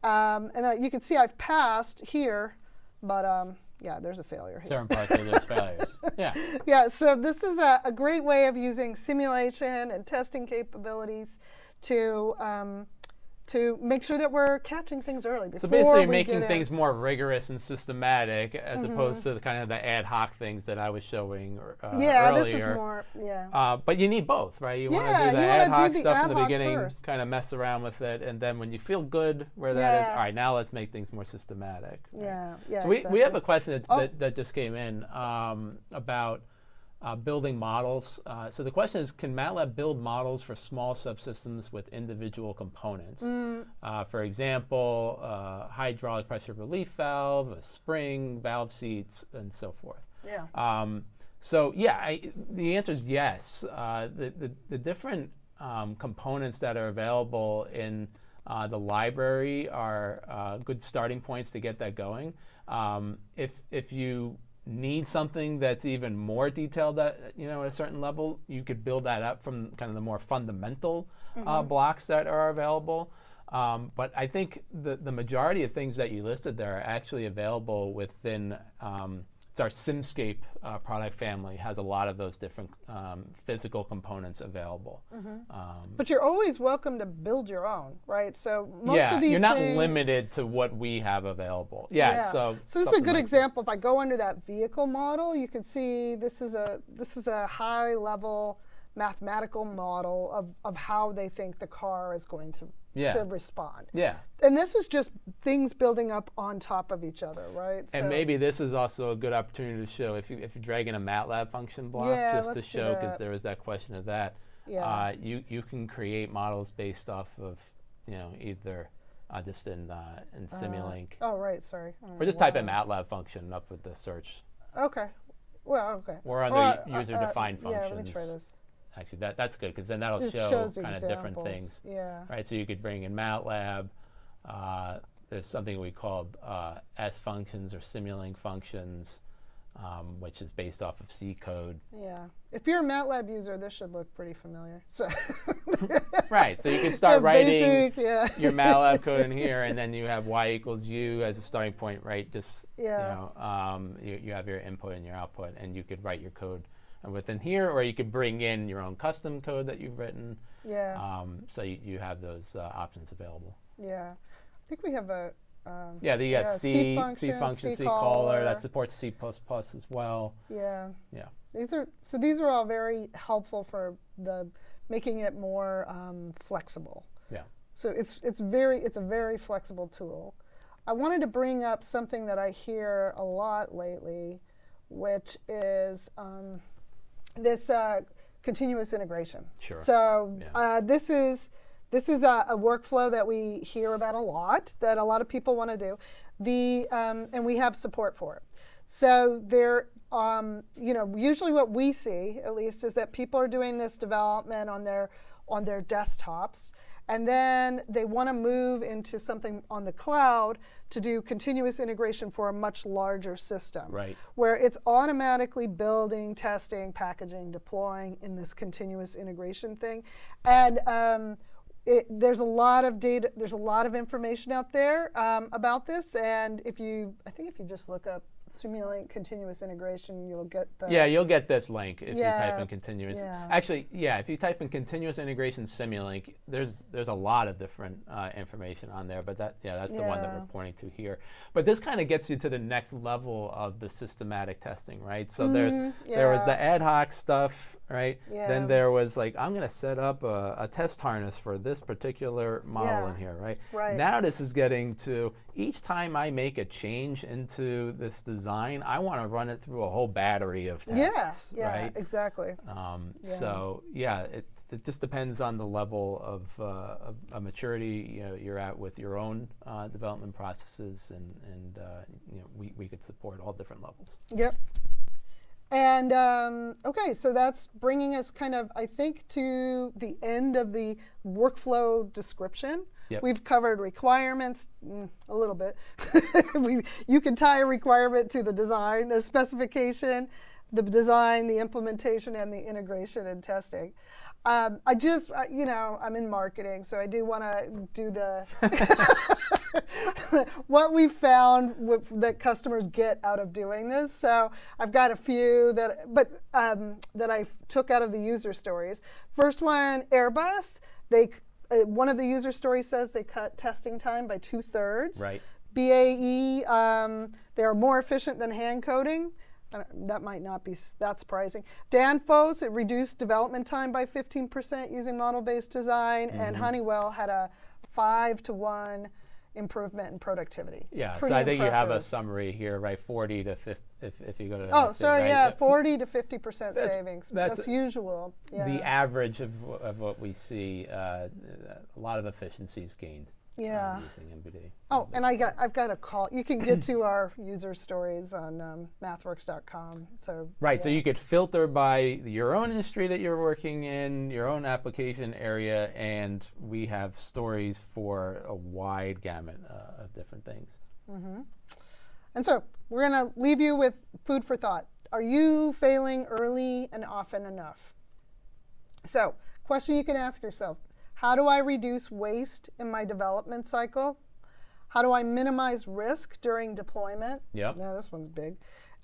And you can see I've passed here, but yeah, there's a failure here. Certain parts of those failures. Yeah. Yeah, so this is a great way of using simulation and testing capabilities to to make sure that we're catching things early. So basically, you're making things more rigorous and systematic as opposed to kind of the ad hoc things that I was showing yeah, earlier. this is more, yeah. But you need both, right? You want to do the ad hoc stuff in the beginning, kind of mess around with it, and then when you feel good where that is, all right, now let's make things more systematic. Right? Yeah. So we have a question that just came in about building models. So the question is, can MATLAB build models for small subsystems with individual components? For example, hydraulic pressure relief valve, a spring, valve seats, and so forth. Yeah. The answer is yes. The different components that are available in the library are good starting points to get that going. If you need something that's even more detailed at a certain level, you could build that up from kind of the more fundamental blocks that are available. But I think the majority of things that you listed there are actually available within it's our Simscape product family has a lot of those different physical components available. But you're always welcome to build your own, right? So most of these you're not limited to what we have available. So this is a good example. If I go under that vehicle model, you can see this is a high level mathematical model of how they think the car is going to respond. Yeah. And this is just things building up on top of each other, right? And maybe this is also a good opportunity to show if you're dragging a MATLAB function block just to show, because there was that question of that. Yeah. You can create models based off of either just in Simulink. Oh right, sorry. Or just type in MATLAB function up with the search. Okay. Well, okay. Or under user-defined functions. Yeah, let me try this. Actually, that's good, because then that'll show kind of different things. Yeah. Right, so you could bring in MATLAB. There's something we called S functions or Simulink functions, which is based off of C code. Yeah. If you're a MATLAB user, this should look pretty familiar. So right, so you can start writing basic, your MATLAB code in here, and then you have y equals u as a starting point, right? Just you have your input and your output, and you could write your code within here, or you could bring in your own custom code that you've written. Yeah. So you have those options available. Yeah. I think we have a you got C function, C caller that supports C++ as well. Yeah. Yeah. These are all very helpful for making it more flexible. Yeah. So it's a very flexible tool. I wanted to bring up something that I hear a lot lately, which is this continuous integration. Sure. So this is a workflow that we hear about a lot, that a lot of people want to do. And we have support for it. So there, usually what we see, at least, is that people are doing this development on their desktops, and then they want to move into something on the cloud to do continuous integration for a much larger system, right, where it's automatically building, testing, packaging, deploying in this continuous integration thing. And there's a lot of data, there's a lot of information out there about this. And I think if you just look up Simulink continuous integration, you'll get the you'll get this link if you type in continuous. Actually, if you type in continuous integration Simulink, there's a lot of different information on there, but that's the one that we're pointing to here. But this kind of gets you to the next level of the systematic testing, right? So there was the ad hoc stuff, right? Then there was like, I'm going to set up a test harness for this particular model in here, right? Now this is getting to, each time I make a change into this design, I want to run it through a whole battery of tests, right? Exactly. So it just depends on the level of maturity you're at with your own development processes, and we could support all different levels. Yep. And okay, so that's bringing us kind of, I think, to the end of the workflow description. Yep. We've covered requirements a little bit. You can tie a requirement to the design, a specification, the design, the implementation, and the integration and testing. I'm in marketing, so I do want to do the what we found that customers get out of doing this. So I've got a few that I took out of the user stories. First one, Airbus. one of the user stories says they cut testing time by 2/3. Right. BAE, they are more efficient than hand coding. That might not be that surprising. Danfoss, it reduced development time by 15% using model-based design, and Honeywell had a 5-to-1 improvement in productivity. Yeah, Pretty so I think you have a impressive. summary here, right? 40 to 50, if you go to. Oh, let's see, sorry, right? yeah, 40 to 50% savings. that's That's usual. Yeah. The average of what we see, a lot of efficiencies gained. Yeah. Using MBD. Oh, and I've got a call. You can get to our user stories on MathWorks.com. So Right, yeah. so you could filter by your own industry that you're working in, your own application area, and we have stories for a wide gamut of different things. And so we're going to leave you with food for thought. Are you failing early and often enough? So, question you can ask yourself. How do I reduce waste in my development cycle? How do I minimize risk during deployment? Yep. Now this one's big.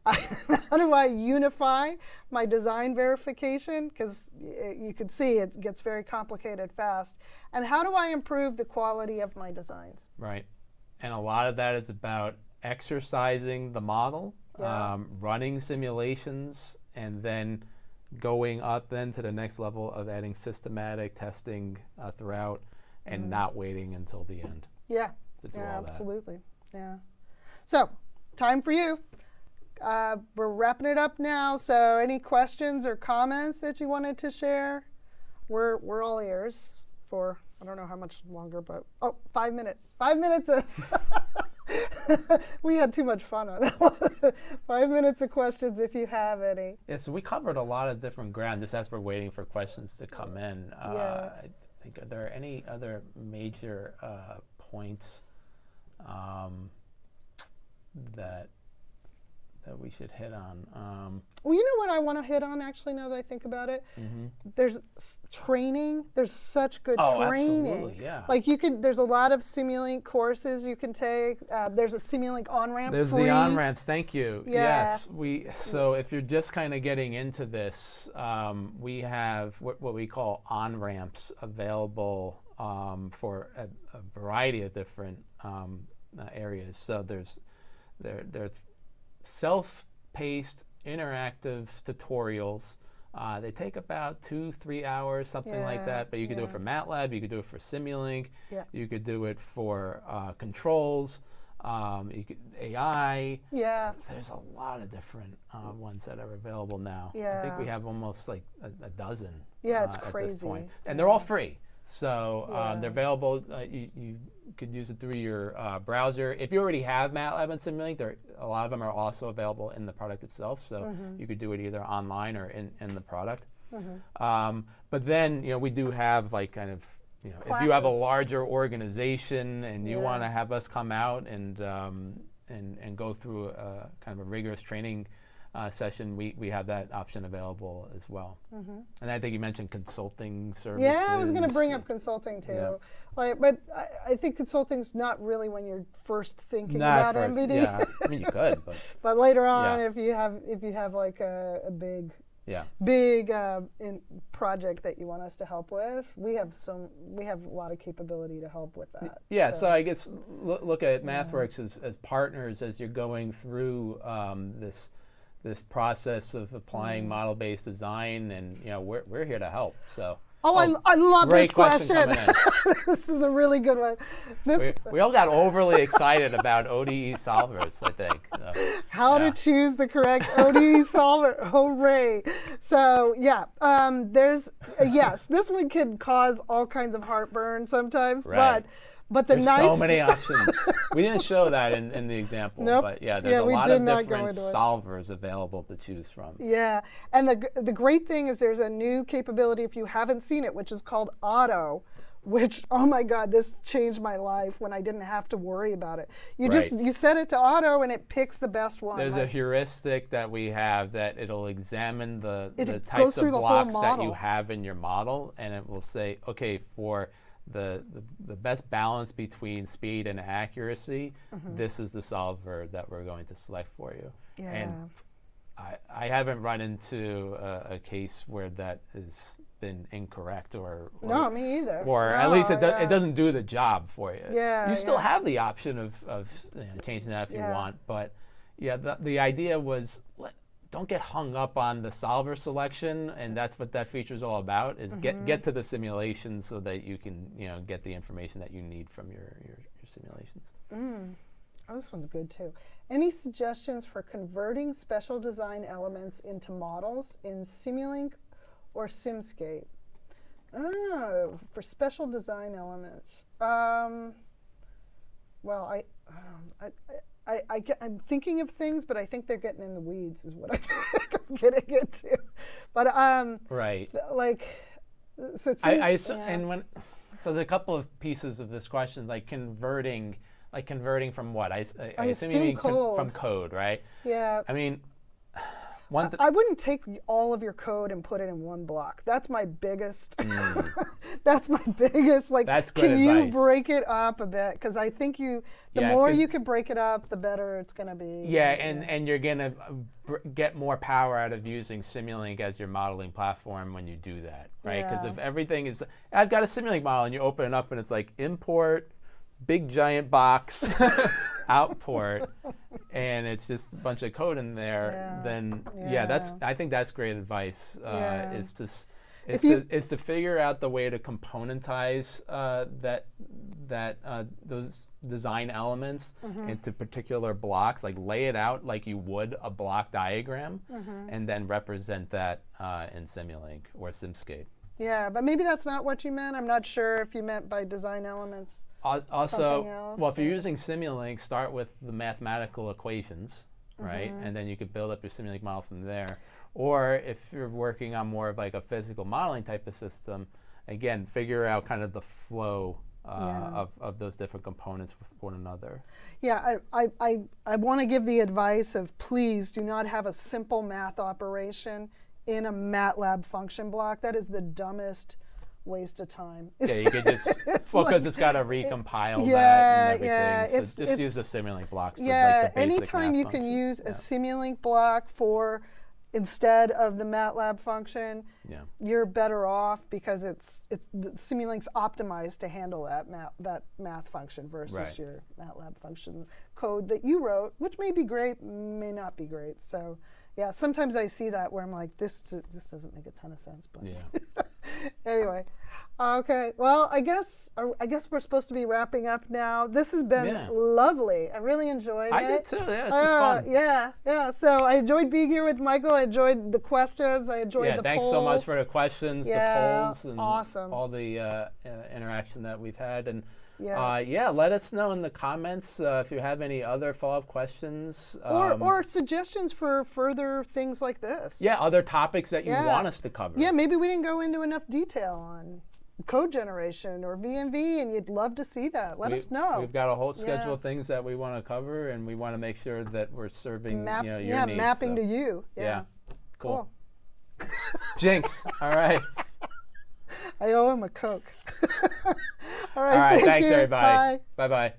How do I unify my design verification? Because you can see it gets very complicated fast. And how do I improve the quality of my designs? Right, and a lot of that is about exercising the model, Yeah. running simulations, and then going up then to the next level of adding systematic testing throughout, and not waiting until the end. Yeah, to do yeah, all that. absolutely. Yeah. So, time for you. We're wrapping it up now. So, any questions or comments that you wanted to share? We're all ears for, I don't know how much longer, but 5 minutes. 5 minutes of we had too much fun on that one. 5 minutes of questions if you have any. Yeah, so we covered a lot of different ground just as we're waiting for questions to come in. Yeah. I think, are there any other major points that we should hit on? Well, you know what I want to hit on actually now that I think about it? There's training. There's such good training. Absolutely, yeah. Like there's a lot of Simulink courses you can take. There's a Simulink on-ramp. There's free. the on-ramps, thank you. Yeah. Yes, so if you're just kind of getting into this, we have what we call on-ramps available for a variety of different areas. So there's self-paced interactive tutorials. They take about 2-3 hours, something like that, but you could do it for MATLAB, you could do it for Simulink, you could do it for controls, you could AI. Yeah. There's a lot of different ones that are available now. Yeah. I think we have almost like a dozen Yeah, it's at crazy. this point. And they're all free. So they're available. You could use it through your browser. If you already have MATLAB and Simulink, a lot of them are also available in the product itself. So you could do it either online or in the product. But then we do have like kind of if you have a Classes. larger organization and you want to have us come out and go through a kind of a rigorous training session, we have that option available as well. And I think you mentioned consulting services. Yeah, I was going to bring up consulting too. Yeah. But I think consulting's not really when you're first thinking Not about first, MBD. yeah. I mean, you could, but But later on, Yeah. if you have like a big project that you want us to help with, we have a lot of capability to help with that. Yeah, so I guess look at MathWorks as partners as you're going through this process of applying model-based design, and we're here to help. So. I love great this question. coming in. This is a really good one. We all got overly excited about ODE solvers, I think. So, How to choose the correct ODE solver. Hooray. So there's this one can cause all kinds of heartburn sometimes, Right. but the There's nice so many options. We didn't show that in the example, Nope. but there's Yeah, a we lot did of not go different into it. solvers available to choose from. Yeah, and the great thing is there's a new capability if you haven't seen it, which is called Auto, which, oh my God, this changed my life when I didn't have to worry about it. You set it to Auto and it picks the best one. There's a heuristic that we have that it'll examine the goes types through of the whole blocks that you model. have in your model, and it will say, okay, for the best balance between speed and accuracy, this is the solver that we're going to select for you. Yeah. And I haven't run into a case where that is been incorrect or No, me either. Or No, at least it yeah. doesn't do the job for you. Yeah, You still yeah. have the option of changing that if you Yeah. want, but yeah, the idea was don't get hung up on the solver selection, and that's what that feature is all about. Is get to the simulation so that you can get the information that you need from your simulations. Oh, this one's good too. Any suggestions for converting special design elements into models in Simulink or Simscape? Oh, for special design elements. Well, I'm thinking of things, but I think they're getting in the weeds, is what I think I'm getting into. But Right. like, so I assume, and so there's a couple of pieces of this question, like converting from what? I assume you mean code. from code, right? Yeah. I mean, I wouldn't take all of your code and put it in one block. That's my biggest. That's my biggest. Like, That's good can you advice. break it up a bit? Because I think the Yeah, more 'cause- you can break it up, the better it's going to be. Yeah, and you're gonna get more power out of using Simulink as your modeling platform when you do that, right? Because Yeah. if everything is, I've got a Simulink model, and you open it up, and it's like import, big giant box, outport, and it's just a bunch of code in there. Yeah. Then Yeah. I think that's great advice. Yeah. Is to figure out the way to componentize those design elements into particular blocks, like lay it out like you would a block diagram, and then represent that in Simulink or Simscape. Yeah, but maybe that's not what you meant. I'm not sure if you meant by design elements. Also, something else, well, if you're or- using Simulink, start with the mathematical equations, right? And then you could build up your Simulink model from there. Or if you're working on more of like a physical modeling type of system, again, figure out kind of the flow of those different components with one another. Yeah, I want to give the advice of please do not have a simple math operation in a MATLAB function block. That is the dumbest waste of time. Yeah, you could just, because it's got to recompile Yeah, that and everything. yeah, So it's- just use the it's- Simulink blocks for Yeah, like the basic anytime math you can functions. use a Simulink block for instead of the MATLAB function, Yeah. you're better off because it's the Simulink's optimized to handle that math function versus Right. your MATLAB function code that you wrote, which may be great, may not be great. So yeah, sometimes I see that where I'm like, this doesn't make a ton of sense. But Yeah. anyway. Okay, well, I guess we're supposed to be wrapping up now. This has been Yeah. lovely. I really enjoyed it. I did too. Yeah, this is fun. Yeah. So I enjoyed being here with Michael. I enjoyed the questions. I enjoyed Yeah, the thanks polls. so much for the questions, the polls, and awesome. all the interaction that we've had. And Yeah. let us know in the comments if you have any other follow-up questions. Or suggestions for further things like this. Yeah, other topics that you Yeah. want us to cover. Yeah, maybe we didn't go into enough detail on code generation or VMV, and you'd love to see that. Let us know. We've got a whole schedule Yeah. of things that we want to cover, and we want to make sure that we're serving your needs. mapping so. to you. Yeah. Cool. Cool. Jinx. All right. I owe him a Coke. All All right. thank Thanks, you. everybody. Bye. Bye-bye.